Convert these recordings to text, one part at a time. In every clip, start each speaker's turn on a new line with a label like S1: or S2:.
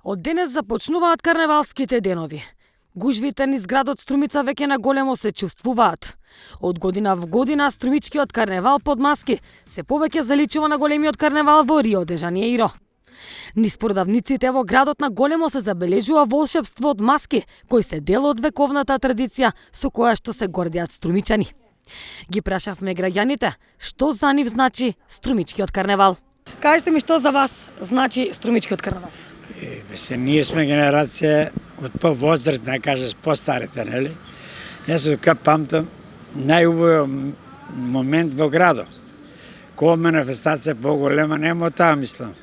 S1: Од денес започнуваат карневалските денови. Гужвите низ градот Струмица веќе на големо се чувствуваат. Од година в година струмичкиот карневал под маски се повеќе заличува на големиот карневал во Рио де Жанеиро. Низ продавниците во градот на големо се забележува волшебство од маски, кои се дел од вековната традиција со која што се гордеат струмичани. Ги прашавме граѓаните што за нив значи струмичкиот карневал. Кажете ми што за вас значи струмичкиот карневал?
S2: Ние сме генерација од по-возраст, да кажеш по-старите, нели? Јас се памтам најубаво момент во градот. Кога манифестација поголема, нема таа мислам.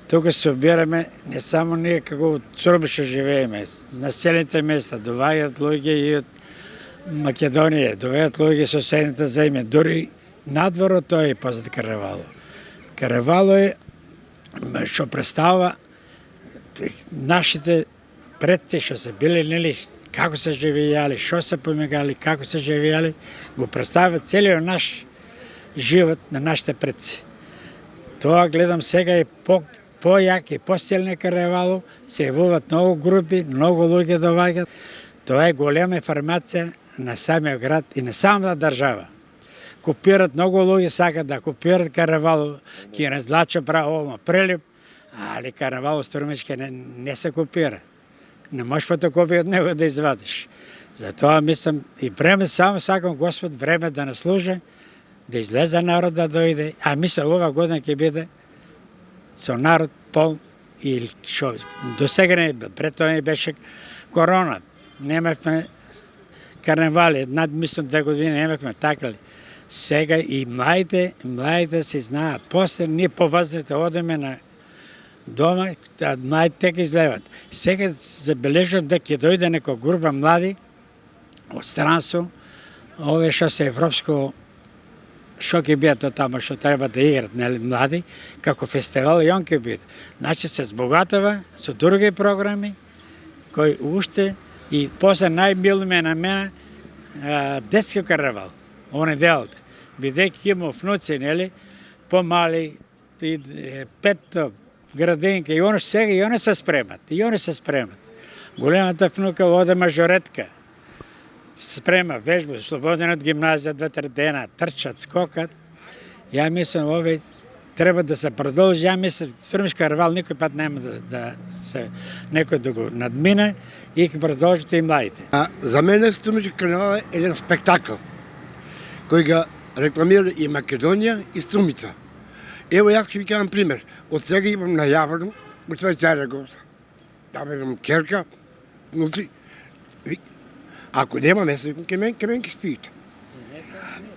S2: Тука се собираме не само ние како Струмица живееме, населените места, доваѓаат луѓе и од Македонија, доваѓаат луѓе со соседните земји, дури надвор од тоа е позад карневало. Карневало е што представува нашите предци што се биле, нели, како се живееле, што се помагали, како се живееле, го представува целиот наш живот на нашите предци. Тоа гледам сега е појак и посилен карневало, се јавуваат многу групи, многу луѓе доаѓаат. Тоа е голема информација на самиот град и на самата држава. Копират многу луѓе, сакат да копират карневало, ќе разлача право прелеп, али карневало струмички не се копира. Не можеш фотокопија од него да извадиш. Затоа мислам и време, само сакам Господ време да наслужи, да излезе народ да дојде, а мислам ова година ќе биде со народ пол или што до сега не пред тоа не беше корона. Немавме карневали, мислам 2 години немавме така ли. Сега и младите се знаат. После ние повозрастните одеме на дома, младите ќе излеват. Сега забележувам да ќе дојде некоја група млади од странство, овие што се европско, што ќе бидат таму, што треба да играт, нели, млади, како фестивал и он ќе биде. Значи се збогатува со други програми, кои уште и после најмило ми е на мене детски карневал, оне делот. Бидејќи има внуци, нели, помали, 5 градинка, и они сега и они се спремат. Големата внука оде мажоретка, се спрема вежба, слободен од гимназија 2-3 дена, трчат, скокат. Ја мислам, ове треба да се продолжи. Ја мислам, Струмички карневал никој пат нема да се некој да го надмине и ќе продолжат и младите.
S3: За мене Струмички карневал е еден спектакл кој ga рекламира и Македонија и Струмица. Ево јас ќе ви кажам пример. Од сега имам најавено, од Швајцарија го. Там имам керка, внуци. Ако нема место, ке мен ќе спиите.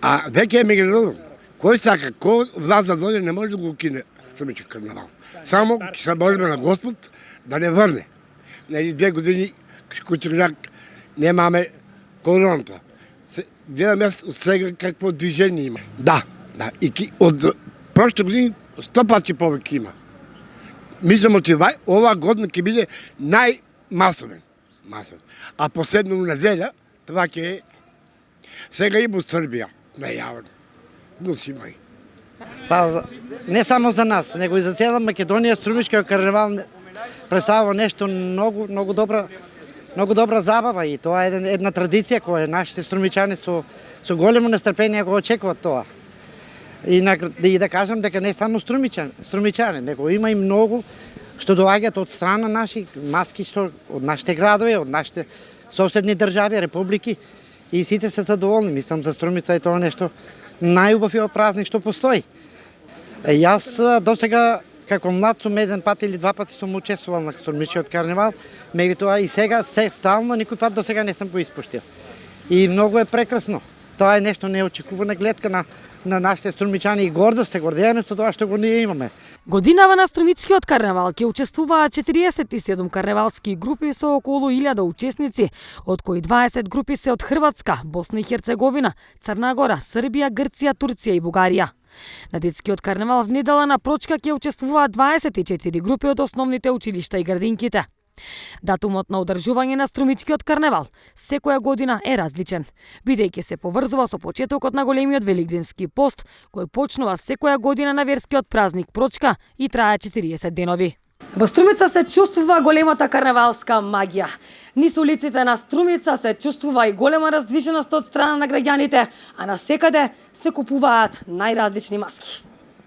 S3: А веќе ме гледам. Кој сака, кој власт да дојде, не може да го кине Струмички карневал. Само ќе се молиме на Господ да не врне. Нели 2 години кучерак немаме короната. Гледам јас од сега какво движение има. Да. И од прошли години 100 пати повеќе има. Мислам од ова година ќе биде најмасовен. А последно неделја, това ќе е сега има од Србија, најавено. Носимај.
S4: Не само за нас, него и за цела Македонија, Струмичкиот карневал представува нешто многу добра забава и тоа е една традиција која нашите струмичани со големо нестрпение го очекуваат тоа. И да кажам дека не само струмичани, него има и многу што доаѓаат од страна наши маски, што од нашите градови, од нашите соседни држави, републики, и сите се задоволни. Мислам за Струмица е тоа нешто најубав празник што постои. Јас досега како млад сум 1 пат или 2 пати сум учествувал на Струмичкиот карневал, меѓутоа и сега стално никој пат досега не сум го испуштил. И многу е прекрасно. Тоа е нешто неочекувана гледка на нашите струмичани и гордост се гордееме со тоа што го ние имаме.
S1: Годинава на Струмичкиот карневал ќе учествуваат 47 карневалски групи со околу 1000 учесници, од кои 20 групи се од Хрватска, Босна и Херцеговина, Црна Гора, Србија, Грција, Турција и Бугарија. На детскиот карневал в недела на Прочка ќе учествуваат 24 групи од основните училишта и градинките. Датумот на одржување на Струмичкиот карневал секоја година е различен, бидејќи се поврзува со почетокот на големиот великденски пост, кој почнува секоја година на верскиот празник Прочка и трае 40 денови. Во Струмица се чувствува големата карневалска магија. Низ улиците на Струмица се чувствува и голема раздвиженост од страна на граѓаните, а насекаде се купуваат најразлични маски.